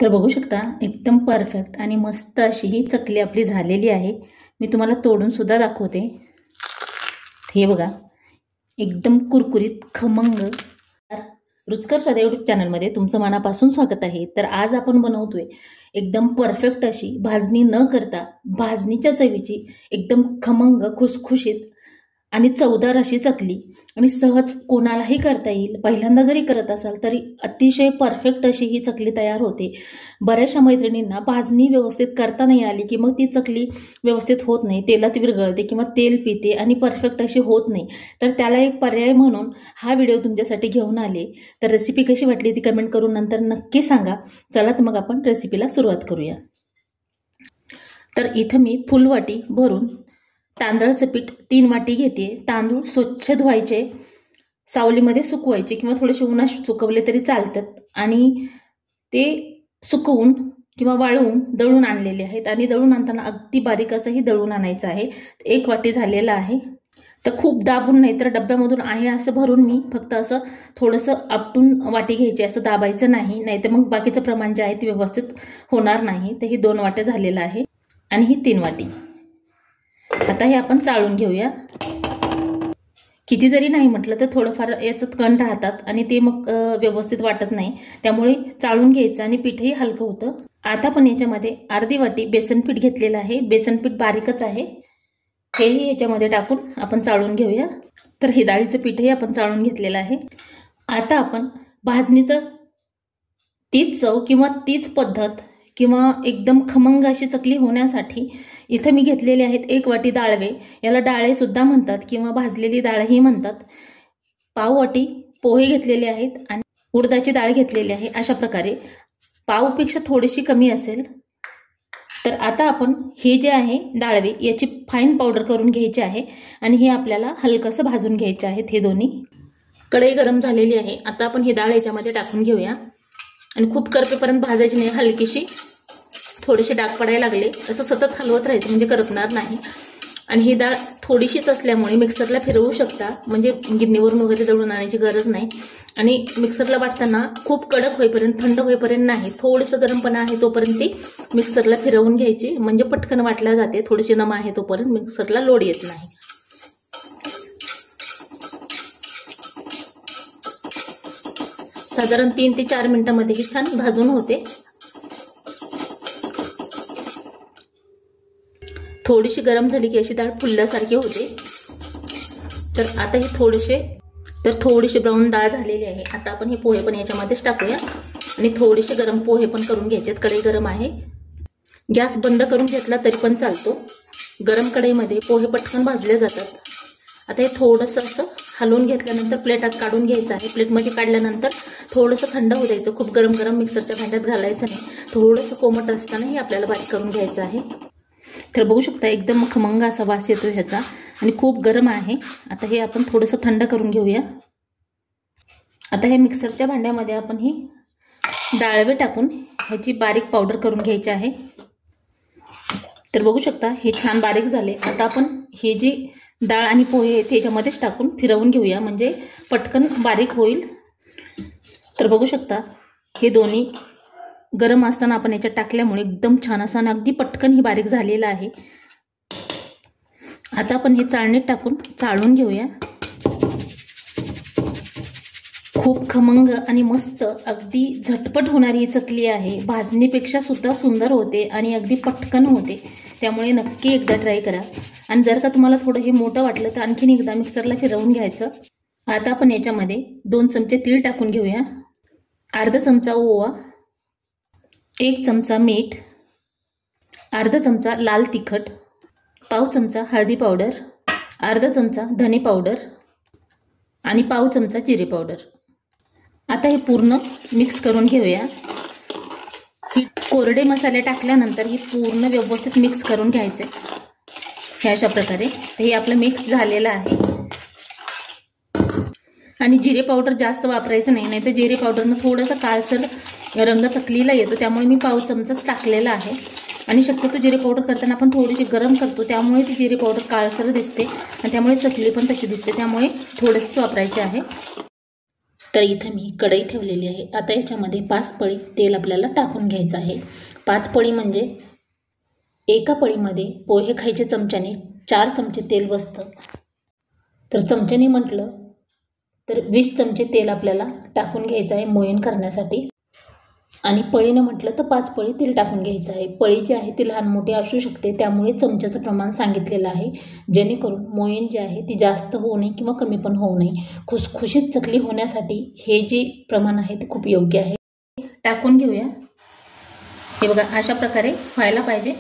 तर बघू शकता एकदम परफेक्ट आणि मस्त अशी ही चकली आपली झालेली आहे। मी तुम्हाला तोडून सुद्धा दाखवते। हे बघा एकदम कुरकुरीत खमंग रुचकर स्वाद यूट्यूब चॅनलमध्ये तुमचं मनापासून स्वागत आहे। तर आज आपण बनवतोय एकदम परफेक्ट अशी भाजणी न करता भाजणीच्या चवीची एकदम खमंग खुसखुशीत आणि चवदार अशी चकली आणि सहज कोणालाही करता येईल। पहिल्यांदा जरी करत असाल तरी अतिशय परफेक्ट अशी ही चकली तयार होते। बऱ्याचशा मैत्रिणींना भाजणी व्यवस्थित करता नाही आली की मग ती चकली व्यवस्थित होत नाही, तेलात विरघळते किंवा तेल पिते आणि परफेक्ट अशी होत नाही। तर त्याला एक पर्याय म्हणून हा व्हिडिओ तुमच्यासाठी घेऊन आले। तर रेसिपी कशी वाटली ती कमेंट करून नंतर नक्की सांगा। चला तर मग आपण रेसिपीला सुरुवात करूया। तर इथं मी फुल वाटी भरून तांदळाचं पीठ 3 वाटी घेते। तांदूळ स्वच्छ धुवायचे, सावलीमध्ये सुकवायचे किंवा थोडेसे उन्हात सुकवले तरी चालतात आणि ते सुकवून किंवा वाळवून दळून आणलेले आहेत आणि दळून आणताना अगदी बारीक असंही दळून आणायचं आहे। 1 वाटी झालेला आहे। तर खूप दाबून नाही तर डब्यामधून आहे असं भरून मी फक्त असं थोडंसं आपटून वाटी घ्यायची, असं दाबायचं नाही, नाहीतर मग बाकीचं प्रमाण जे आहे ते व्यवस्थित होणार नाही। तर ही 2 वाट्या झालेलं आहे आणि ही 3 वाटी। आता हे आपण चाळून घेऊया। किती जरी नाही म्हटलं तर थोडंफार याच्यात कण राहतात आणि ते मग व्यवस्थित वाटत नाही, त्यामुळे चाळून घ्यायचं आणि पीठही हलकं होतं। आता पण याच्यामध्ये अर्धी वाटी बेसन पीठ घेतलेलं आहे। बेसन पीठ बारीकच आहे, हेही याच्यामध्ये टाकून आपण चाळून घेऊया। तर हे डाळीचं पीठही आपण चाळून घेतलेलं आहे। आता आपण भाजणीचं तीच चव किंवा तीच पद्धत किंवा एकदम खमंग अशी चकली होण्यासाठी इथे मी घेतलेले आहेत 1 वाटी डाळवे, याला डाळे सुद्धा म्हणतात किंवा भाजलेली डाळही म्हणतात। पाव वाटी पोहे घेतलेले आहेत आणि उडदाची डाळ घेतलेली आहे। अशा प्रकारे पावपेक्षा थोडीशी कमी असेल। तर आता आपण हे जे आहे डाळवे याची फाईन पावडर करून घ्यायची आहे आणि हे आपल्याला हलकंसं भाजून घ्यायचे आहेत हे दोन्ही। कढई गरम झालेली आहे। आता आपण ही डाळ याच्यामध्ये टाकून घेऊया आणि खूप करपेपर्यंत भाजायची नाही, हलकीशी थोडेसे डाग पडायला लागले असं सतत हलवत राहायचं म्हणजे करपणार नाही। आणि ही डाळ थोडीशीच असल्यामुळे मिक्सरला फिरवू शकता, म्हणजे गिरणीवरून वगैरे दळून आणायची गरज नाही। आणि मिक्सरला वाटताना खूप कडक होईपर्यंत, थंड होईपर्यंत नाही, थोडंसं गरमपणा आहे तोपर्यंत ती मिक्सरला फिरवून घ्यायची, म्हणजे पटकन वाटल्या जाते। थोडीशी नम आहे तोपर्यंत मिक्सरला लोड येत नाही। साधारण 3 ते 4 मिनिटांमध्ये ही छान भाजून होते। थोडीशी गरम झाली की अशी डाळ फुलल्यासारखी होते। तर आता ही थोडीशी ब्राऊन डाळ झालेली आहे। आता आपण हे पोहे पण याच्यामध्येच टाकूया आणि थोडेसे गरम पोहे पण करून घ्यायचे। कढई गरम आहे, गॅस बंद करून घेतला तरी पण चालतो। गरम कढईमध्ये पोहे पटकन भाजले जातात। आता हे थोडंसं असं हलवून घेतल्यानंतर प्लेटात काढून घ्यायचं आहे। प्लेटमध्ये काढल्यानंतर थोडंसं थंड होऊ द्यायचं, खूप गरम गरम मिक्सरच्या भांड्यात घालायचं नाही, थोडंसं कोमट असतानाही आपल्याला बारीक करून घ्यायचं आहे। तर बघू शकता एकदम खमंग असा वास येतो ह्याचा आणि खूप गरम आहे। आता हे आपण थोडंसं थंड करून घेऊया। आता हे मिक्सरच्या भांड्यामध्ये आपण ही डाळवे टाकून ह्याची बारीक पावडर करून घ्यायची आहे। तर बघू शकता हे छान बारीक झाले। आता आपण हे जी डाळ आणि पोहे आहेत ह्याच्यामध्येच टाकून फिरवून घेऊया, म्हणजे पटकन बारीक होईल। तर बघू शकता हे दोन्ही गरम असताना आपण याच्यात टाकल्यामुळे एकदम छान असं आणि अगदी पटकन ही बारीक झालेलं आहे। आता आपण हे चाळणीत टाकून चाळून घेऊया। खूप खमंग आणि मस्त अगदी झटपट होणारी ही चकली आहे। भाजणीपेक्षा सुद्धा सुंदर होते आणि अगदी पटकन होते, त्यामुळे नक्की एकदा ट्राय करा। आणि जर का तुम्हाला थोडं हे मोठं वाटलं तर आणखीन एकदा मिक्सरला फिरवून घ्यायचं। आता आपण याच्यामध्ये 2 चमचे तीळ टाकून घेऊया, अर्धा चमचा ओवा, 1 चमचा मीठ, अर्धा चमचा लाल तिखट, पाव चमचा हळदी पावडर, अर्धा चमचा धने पावडर आणि पाव चमचा जिरे पावडर। आता हे पूर्ण मिक्स करून घेऊया। ही कोरडे मसाले टाकल्यानंतर ही पूर्ण व्यवस्थित मिक्स करून घ्यायचे हे अशा प्रकारे। तर हे आपलं मिक्स झालेलं आहे। आणि जिरे पावडर जास्त वापरायचं नाही, नाहीतर जिरे पावडरनं थोडंसं काळसर रंग चकलीला येतो, त्यामुळे मी पाव चमचाच टाकलेला आहे। आणि शक्यतो जिरे पावडर करताना आपण थोडीशी गरम करतो, त्यामुळे ती जिरे पावडर काळसर दिसते आणि त्यामुळे चकली पण तशी दिसते, त्यामुळे थोडेसे वापरायचे आहे। तर इथं मी कढई ठेवलेली आहे. आता याच्यामध्ये 5 पळी तेल आपल्याला टाकून घ्यायचं आहे. 5 पळी म्हणजे एका पळीमध्ये पोहे खायचे चमच्याने 4 चमचे तेल बसतं. तर चमच्याने म्हटलं तर 20 चमचे तेल आपल्याला टाकून घ्यायचं आहे मोयन करण्यासाठी. आणि पळीनं म्हटलं तर 5 पळी तेल टाकून घ्यायचं आहे. पळी जी आहे ती लहान मोठी असू शकते, त्यामुळे चमच्याचं प्रमाण सांगितलेलं आहे, जेणेकरून मोयन जी आहे ती जास्त होऊ नये किंवा कमी पण होऊ नये. खुसखुशीत चकली होण्यासाठी हे जे प्रमाण आहे ते खूप योग्य आहे. टाकून घेऊया. हे बघा अशा प्रकारे व्हायला पाहिजे.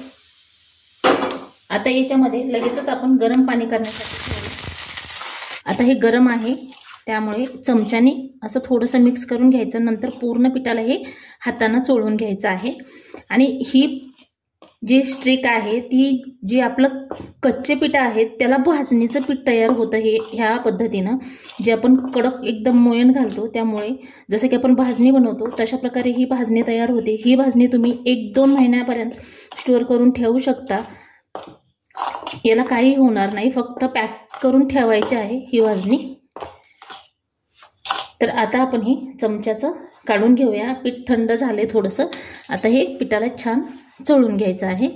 आता याच्यामध्ये लगेचच आपण गरम पाणी करण्यासाठी ठेवू. आता हे गरम आहे, त्यामुळे चमच्याने असं थोडंसं मिक्स करून घ्यायचं. नंतर पूर्ण पिठाला हे हाताने चोळून घ्यायचं आहे. आणि ही जी स्ट्रिक आहे ती जी आपलं कच्चे पीठ आहेत त्याला भाजणीचं पीठ तयार होतं हे ह्या पद्धतीनं. जे आपण कडक एकदम मोयन घालतो त्यामुळे जसं की आपण भाजणी बनवतो तशा प्रकारे ही भाजणी तयार होते. ही भाजणी तुम्ही 1-2 महिन्यापर्यंत स्टोअर करून ठेवू शकता. याला काही होणार नाही, फक्त पॅक करून ठेवायची आहे ही भाजणी. तर आता आपण हे चमच्याचं काढून घेऊया. पीठ थंड झाले थोडंसं. आता हे पिठाला छान चोळून घ्यायचं आहे.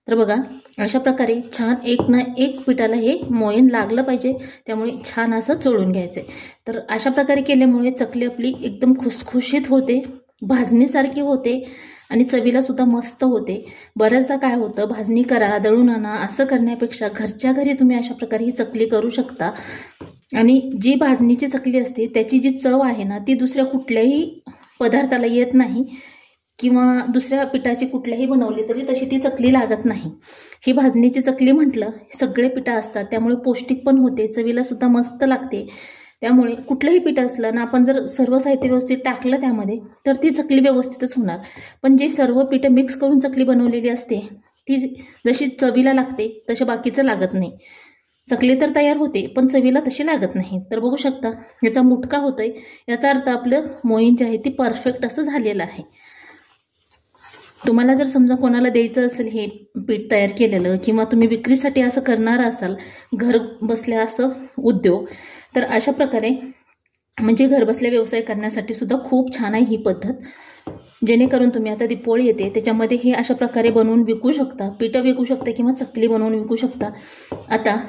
तर बघा अशा प्रकारे छान एक ना एक पिठाला हे मोयन लागलं पाहिजे, त्यामुळे छान असं चोळून घ्यायचं आहे. तर अशा प्रकारे केल्यामुळे चकली आपली एकदम खुसखुशीत होते, भाजणीसारखी होते आणि चवीला सुद्धा मस्त होते. बऱ्याचदा काय होतं, भाजणी करा, दळून आणा असं करण्यापेक्षा घरच्या घरी तुम्ही अशा प्रकारे ही चकली करू शकता. आणि जी भाजणीची चकली असते त्याची जी चव आहे ना ती दुसऱ्या कुठल्याही पदार्थाला येत नाही, किंवा दुसऱ्या पिठाची कुठल्याही बनवली तरी तशी ती चकली लागत नाही. ही भाजणीची चकली म्हटलं सगळे पिठं असतात, त्यामुळे पौष्टिक पण होते, चवीला सुद्धा मस्त लागते. त्यामुळे कुठलंही पीठ असलं ना आपण जर सर्व साहित्य व्यवस्थित टाकलं त्यामध्ये तर ती चकली व्यवस्थितच होणार. पण जे सर्व पिठं मिक्स करून चकली बनवलेली असते ती जशी चवीला लागते तशा बाकीचं लागत नाही. चकली तर तयार होते पण चवीला तशी लागत नाही. तर बघू शकता याचा मुटका होतोय, याचा अर्थ आपलं मोयन जे आहे ती परफेक्ट असं झालेलं आहे. तुम्हाला जर समजा कोणाला द्यायचं असेल हे पीठ तयार केलेलं, किंवा तुम्ही विक्रीसाठी असं करणार असाल घर बसल्या असं उद्योग, तर अशा प्रकारे म्हणजे घर बसल्या व्यवसाय करण्यासाठी सुद्धा खूप छान आहे ही पद्धत. जेणेकरून तुम्ही आता दिपोळी येते त्याच्यामध्ये हे अशा प्रकारे बनवून विकू शकता, पिठं विकू शकता किंवा चकली बनवून विकू शकता. आता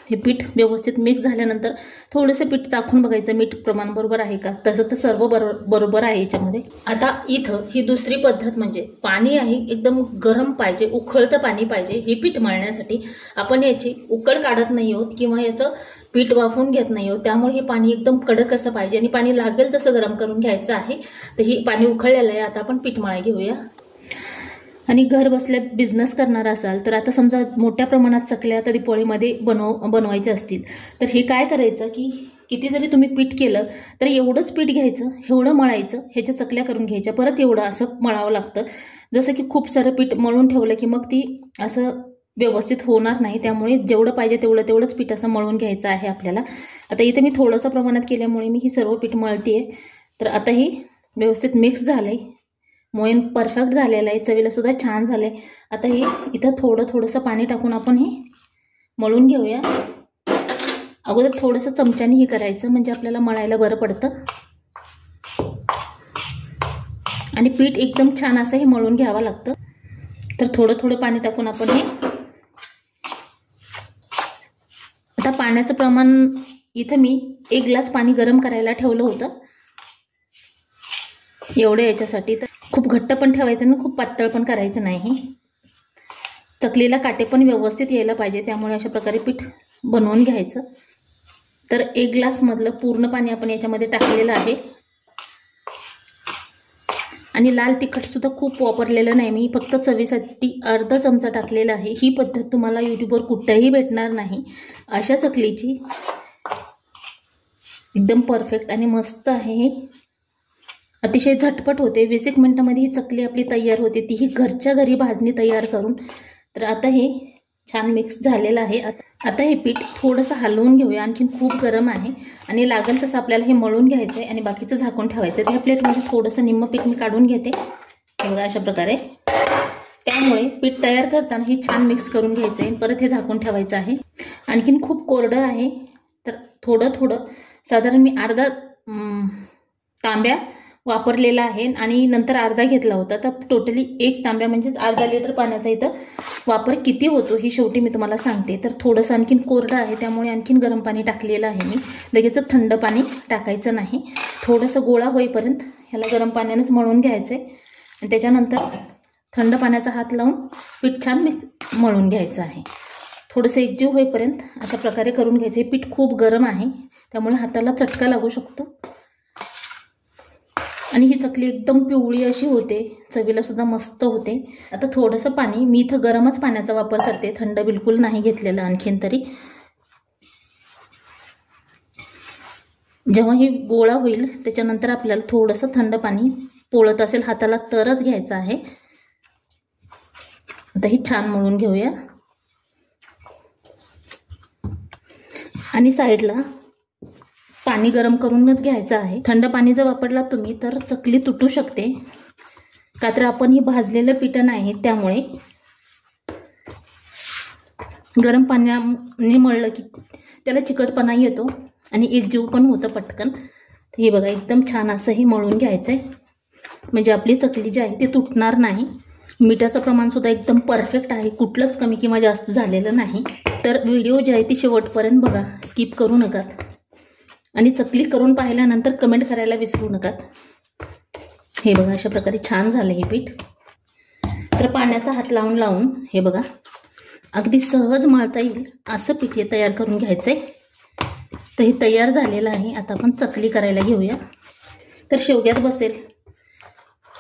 हे पीठ व्यवस्थित मिक्स झाल्यानंतर थोडंसं पीठ चाखून बघायचं मीठ प्रमाण बरोबर आहे का. तसं तर सर्व बरोबर आहे याच्यामध्ये. आता इथं ही दुसरी पद्धत म्हणजे पाणी आहे एकदम गरम पाहिजे, उकळतं पाणी पाहिजे. हे पीठ मळण्यासाठी आपण याची उकळ काढत नाही आहोत किंवा याचं पीठ वाफवून घेत नाही आहोत, त्यामुळे हे पाणी एकदम कडक असं पाहिजे आणि पाणी लागेल तसं गरम करून घ्यायचं आहे. तर ही पाणी उकळलेलं आहे. आता आपण पीठ मळा घेऊया. आणि घर बसल्या बिझनेस करणार असाल तर आता समजा मोठ्या प्रमाणात चकल्या आता दिपोळीमध्ये बनवायच्या असतील तर हे काय करायचं की किती जरी तुम्ही पीठ केलं तर एवढंच पीठ घ्यायचं, एवढं मळायचं, ह्याच्या चकल्या करून घ्यायच्या, परत एवढं असं मळावं लागतं. जसं की खूप सारं पीठ मळून ठेवलं की मग ती असं व्यवस्थित होणार नाही. त्यामुळे जेवढं पाहिजे तेवढंच पीठ असं मळून घ्यायचं आहे आपल्याला. आता इथे मी थोडंसं प्रमाणात केल्यामुळे मी ही सर्व पीठ मळते आहे. तर आता ही व्यवस्थित मिक्स झालं आहे, मोयन परफेक्ट झालेलं आहे, चवीला सुद्धा छान झालं आहे. आता हे इथं थोडंसं पाणी टाकून आपण हे मळून घेऊया. अगोदर थोडंसं चमच्याने हे करायचं म्हणजे आपल्याला मळायला बरं पडतं. आणि पीठ एकदम छान असं हे मळून घ्यावं लागतं. तर थोडं पाणी टाकून आपण हे आता पाण्याचं प्रमाण इथं मी 1 ग्लास पाणी गरम करायला ठेवलं होतं एवढं याच्यासाठी. तर खूप घट्ट पण ठेवायचं नाही, खूप पातळ पण करायचं नाही. चकलीला काटे पण व्यवस्थित यायला पाहिजे, त्यामुळे अशा प्रकारे पीठ बनवून घ्यायचं. तर 1 ग्लासमधलं पूर्ण पाणी आपण याच्यामध्ये टाकलेलं आहे. आणि लाल तिखट सुद्धा खूप वापरलेलं नाही मी, फक्त चवीसाठी अर्धा चमचा टाकलेला आहे. ही पद्धत तुम्हाला यूट्यूबवर कुठेही भेटणार नाही अशा चकलीची. एकदम परफेक्ट आणि मस्त आहे. अतिशय झटपट होते, 20 मिनिटांमध्ये ही चकली आपली तयार होते, तीही घरच्या घरी भाजणी तयार करून. तर आता हे छान मिक्स झालेलं आहे. आता हे पीठ थोडंसं हलवून घेऊया, आणखीन खूप गरम आहे आणि लागेल तसं आपल्याला हे मळून घ्यायचं आहे आणि बाकीचं झाकून ठेवायचं आहे. ह्या प्लेटमध्ये थोडंसं निम्म पीठ मी काढून घेते हे बघा अशा प्रकारे. त्यामुळे पीठ तयार करताना हे छान मिक्स करून घ्यायचं आहे, परत हे झाकून ठेवायचं आहे. आणखीन खूप कोरडं आहे तर थोडं साधारण मी अर्धा तांब्या वापरलेला आहे आणि नंतर अर्धा घेतला होता. तर टोटली 1 तांब्या म्हणजेच अर्धा लिटर पाण्याचा इथं वापर किती होतो ही शेवटी मी तुम्हाला सांगते. तर थोडंसं आणखीन कोरडं आहे त्यामुळे आणखीन गरम पाणी टाकलेलं आहे मी. लगेच थंड पाणी टाकायचं नाही. थोडंसं गोळा होईपर्यंत ह्याला गरम पाण्यानेच मळून घ्यायचं आहे आणि त्याच्यानंतर थंड पाण्याचा हात लावून पीठ छान मळून घ्यायचं आहे. थोडंसं एकजीव होईपर्यंत अशा प्रकारे करून घ्यायचं. हे पीठ खूप गरम आहे त्यामुळे हाताला चटका लागू शकतो आणि ही चकली एकदम पिवळी अशी होते, चवीला सुद्धा मस्त होते. आता थोडंसं पाणी मी इथं गरमच पाण्याचा वापर करते, थंड बिलकुल नाही घेतलेलं आणखीन तरी. जेव्हा ही गोळा होईल त्याच्यानंतर आपल्याला थोडंसं थंड पाणी पोळत असेल हाताला तरच घ्यायचं आहे. आता ही छान मळून घेऊया आणि साईडला पाणी गरम करूनच घ्यायचं आहे. थंड पाणी जर वापरला तुम्ही तर चकली तुटू शकते, का तर आपण ही भाजलेलं पिठं नाही त्यामुळे. गरम पाण्याने मळलं की त्याला चिकटपणा येतो आणि एकजीव पण होतं पटकन. हे बघा एकदम छान असंही मळून घ्यायचं आहे म्हणजे आपली चकली जी आहे ती तुटणार नाही. मिठाचं प्रमाणसुद्धा एकदम परफेक्ट आहे, कुठलंच कमी किंवा जास्त झालेलं नाही. तर व्हिडिओ जी आहे ती शेवटपर्यंत बघा, स्किप करू नकात आणि चकली करून पाहिल्यानंतर कमेंट करायला विसरू नकात. हे बघा अशा प्रकारे छान झालं हे पीठ. तर पाण्याचा हात लावून लावून हे बघा अगदी सहज मळता येईल असं पीठ हे तयार करून घ्यायचं आहे. तर हे तयार झालेलं आहे. आता आपण चकली करायला घेऊया. तर शेवग्यात बसेल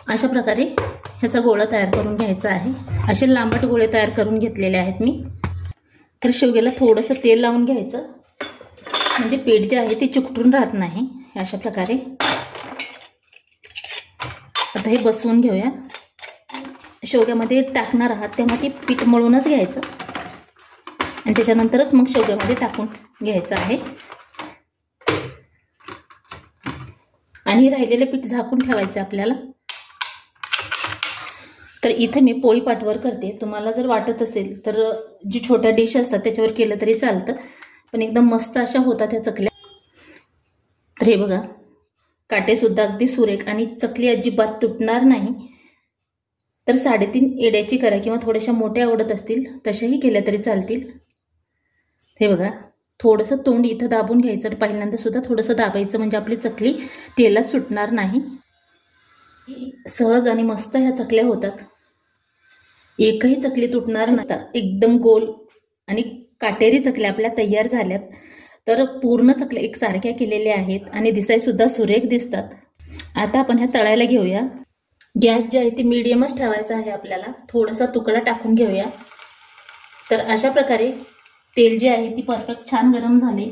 अशा प्रकारे ह्याचा गोळा तयार करून घ्यायचा आहे. असे लांबट गोळे तयार करून घेतलेले आहेत मी. तर शेवग्याला थोडंसं तेल लावून घ्यायचं म्हणजे पीठ जे आहे ते चिकटून राहत नाही. अशा प्रकारे आता हे बसवून घेऊया. शेवग्यामध्ये टाकणार आहात तेव्हा ते पीठ मळूनच घ्यायचं आणि त्याच्यानंतरच मग शेवग्यामध्ये टाकून घ्यायचं आहे. आणि राहिलेले पीठ झाकून ठेवायचं आपल्याला. तर इथं मी पोळी पाटवर करते. तुम्हाला जर वाटत असेल तर जी छोट्या डिश असतात त्याच्यावर केलं तरी चालतं, पण एकदम मस्त अशा होतात ह्या चकल्या. तर हे बघा काटेसुद्धा अगदी सुरेख आणि चकली अजिबात तुटणार नाही. तर 3.5 एड्याची करा किंवा थोड्याशा मोठ्या आवडत असतील तशाही केल्या तरी चालतील. हे बघा थोडंसं तोंड इथं दाबून घ्यायचं आणि पहिल्यांदा सुद्धा थोडंसं दाबायचं म्हणजे आपली चकली तेलात सुटणार नाही. सहज आणि मस्त ह्या चकल्या होतात. एकही चकली तुटणार नाही. एकदम गोल आणि काटेरी चकल्या आपल्या तयार झाल्यात. तर पूर्ण चकल्या एकसारख्या केलेल्या आहेत आणि दिसायसुद्धा सुरेख दिसतात. आता आपण ह्या तळायला घेऊया. गॅस जे आहे ते मीडियमच ठेवायचा आहे आपल्याला. थोडासा तुकडा टाकून घेऊया. तर अशा प्रकारे तेल जे आहे ती परफेक्ट छान गरम झाले.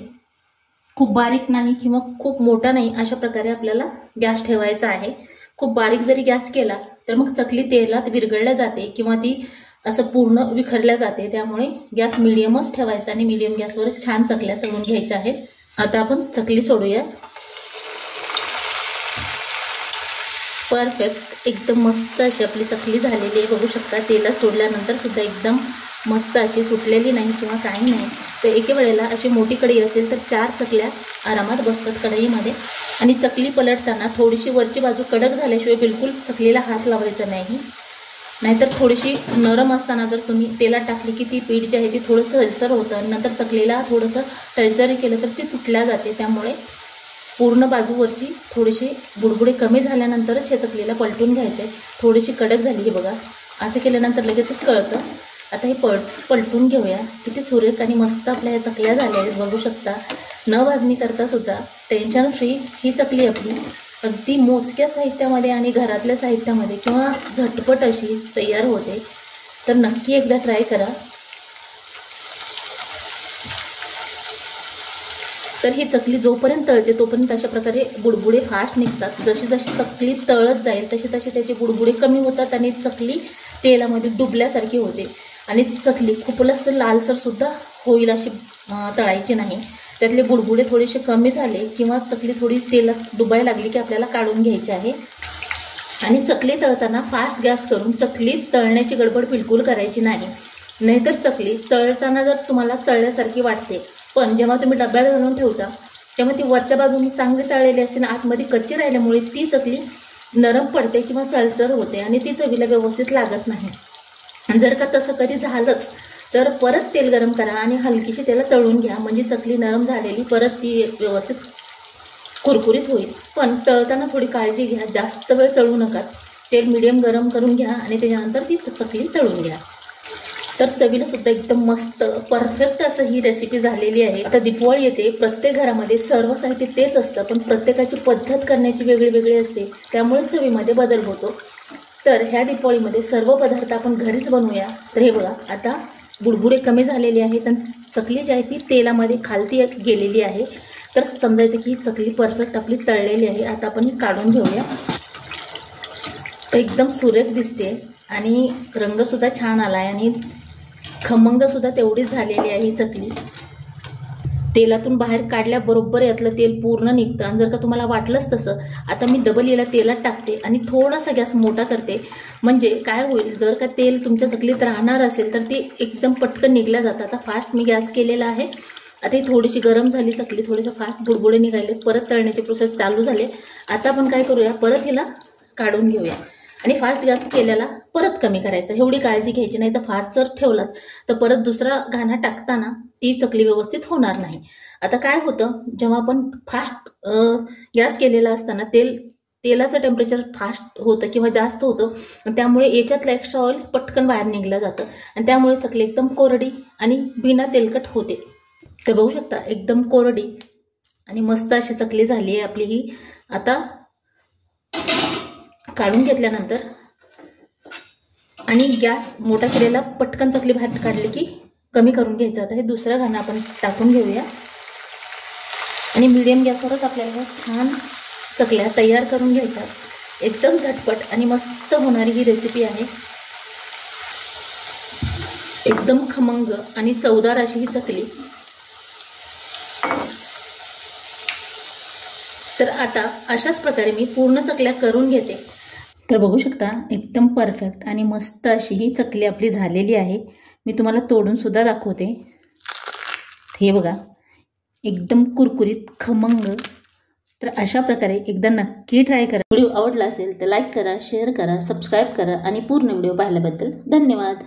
खूप बारीक नाही किंवा खूप मोठा नाही अशा प्रकारे आपल्याला गॅस ठेवायचा आहे. खूप बारीक जरी गॅस केला तर मग चकली तेलात विरघळल्या जाते किंवा ती असं पूर्ण विखरल्या जाते. त्यामुळे गॅस मीडियमच ठेवायचा आणि मीडियम गॅसवर छान चकल्या तळून घ्यायच्या आहेत. आता आपण चकली सोडूया. परफेक्ट एकदम मस्त अशी आपली चकली झालेली आहे. बघू शकता तेलात सोडल्यानंतर सुद्धा एकदम मस्त अशी सुटलेली नाही किंवा काही नाही. तर एके वेळेला अशी मोठी कढई असेल तर 4 चकल्या आरामात बसतात कढईमध्ये. आणि चकली पलटताना थोडीशी वरची बाजू कडक झाल्याशिवाय बिलकुल चकलीला हात लावायचा नाही. नाहीतर थोडीशी नरम असताना जर तुम्ही तेलात टाकली की ती पीठ जी आहे ती थोडंसं हलसर होतं आणि नंतर चकलीला थोडंसं टळसरी केलं तर ती तुटल्या जाते. त्यामुळे पूर्ण बाजूवरची थोडीशी बुडबुडे कमी झाल्यानंतरच हे चकलीला पलटून घ्यायचे. थोडीशी कडक झाली हे बघा, असं केल्यानंतर लगेचच कळतं. आता हे पलटून घेऊया. किती सुरेख आणि मस्त आपल्या ह्या चकल्या झाल्या आहेत बघू शकता. न भाजणी करता सुद्धा टेन्शन फ्री ही चकली आपली अगदी मोजक्या साहित्यामध्ये आणि घरातल्या साहित्यामध्ये किंवा झटपट अशी तयार होते. तर नक्की एकदा ट्राय करा. तर ही चकली जोपर्यंत तळते तोपर्यंत अशा प्रकारे बुडबुडे फास्ट निघतात. जशी जशी चकली तळत जाईल तशी तशी त्याचे बुडबुडे कमी होतात आणि चकली तेलामध्ये डुबल्यासारखी होते. आणि चकली खूपच लालसर सुद्धा होईल अशी तळायची नाही. त्यातले बुडबुडे थोडेसे कमी झाले किंवा चकली थोडी तेलात डुबायला लागली की आपल्याला काढून घ्यायची आहे. आणि चकली तळताना फास्ट गॅस करून चकली तळण्याची गडबड बिलकुल करायची नाही. नाहीतर चकली तळताना जर तुम्हाला तळल्यासारखी वाटते पण जेव्हा तुम्ही डब्यात घालून ठेवता त्यामुळे ती वरच्या बाजूने चांगली तळलेली असते आणि आतमध्ये कच्ची राहिल्यामुळे ती चकली नरम पडते किंवा सळसर होते आणि ती चवीला व्यवस्थित लागत नाही. आणि जर का तसं कधी झालंच तर परत तेल गरम करा आणि हलकीशी त्याला तळून घ्या, म्हणजे चकली नरम झालेली परत ती व्यवस्थित कुरकुरीत होईल. पण तळताना थोडी काळजी घ्या, जास्त वेळ तळू नका. तेल मीडियम गरम करून घ्या आणि त्याच्यानंतर ती चकली तळून घ्या. तर चवीला सुद्धा एकदम मस्त परफेक्ट असं ही रेसिपी झालेली आहे. आता दिवाळी येते, प्रत्येक घरामध्ये सर्व साहित्य तेच असतं, पण प्रत्येकाची पद्धत करण्याची वेगळी असते, त्यामुळे चवीमध्ये बदल होतो. तर ह्या दिवाळीमध्ये सर्व पदार्थ आपण घरीच बनवूया. तर हे बघा, आता बुडबुडे कमी झालेले आहेत आणि चकली जी आहे ती तेलामध्ये खालती गेलेली आहे. तर समजायचं की ही चकली परफेक्ट आपली तळलेली आहे. आता आपण ही काढून घेऊया. तर एकदम सुरेख दिसते आणि रंगसुद्धा छान आला आहे आणि खमंगसुद्धा तेवढीच झालेली आहे ही चकली. तेलातून बाहेर काढल्याबरोबर यातलं तेल पूर्ण निघतं. आणि जर का तुम्हाला वाटलंच तसं, आता मी डबल याला तेलात टाकते आणि थोडासा गॅस मोठा करते, म्हणजे काय होईल, जर का तेल तुमच्या चकलीत राहणार असेल तर ते एकदम पटकन निघल्या जातं. आता फास्ट मी गॅस केलेला आहे. आता ही थोडीशी गरम झाली चकली, थोडेसे फास्ट बुडबुडे निघाले, परत तळण्याची प्रोसेस चालू झाली. आता आपण काय करूया, परत हिला काढून घेऊया आणि फास्ट गॅस केलेला परत कमी करायचा. एवढी काळजी घ्यायची नाही, तर फास्ट जर ठेवलात तर परत दुसरा घाणा टाकताना ती चकली व्यवस्थित होणार नाही. आता काय होतं, जेव्हा आपण फास्ट गॅस केलेला असताना तेलाचं टेम्परेचर फास्ट होतं किंवा जास्त होतं, त्यामुळे याच्यातलं एक्स्ट्रा ऑइल पटकन बाहेर निघलं जातं आणि त्यामुळे चकली एकदम कोरडी आणि बिना तेलकट होते. तर बघू शकता, एकदम कोरडी आणि मस्त अशी चकली झाली आहे आपली ही. आता काढून घेतल्यानंतर आणि गॅस मोठा केलेला पटकन चकली बाहेर काढली की कमी करून घ्यायचं. आता हे दुसरं घाणं आपण टाकून घेऊया आणि मीडियम गॅसवरच आपल्याला छान चकल्या तयार करून घ्यायच्या. एकदम झटपट आणि मस्त होणारी ही रेसिपी आहे. एकदम खमंग आणि चवदार अशी ही चकली. तर आता अशाच प्रकारे मी पूर्ण चकल्या करून घेते. तर बघू शकता, एकदम परफेक्ट आणि मस्त अशी ही चकली आपली झालेली आहे. मी तुम्हाला तोडून सुद्धा दाखवते. हे बघा, एकदम कुरकुरीत खमंग. तर अशा प्रकारे एकदा नक्की ट्राय करा. व्हिडिओ आवडला असेल तर लाईक करा, शेअर करा, सबस्क्राईब करा आणि पूर्ण व्हिडिओ पाहिल्याबद्दल धन्यवाद.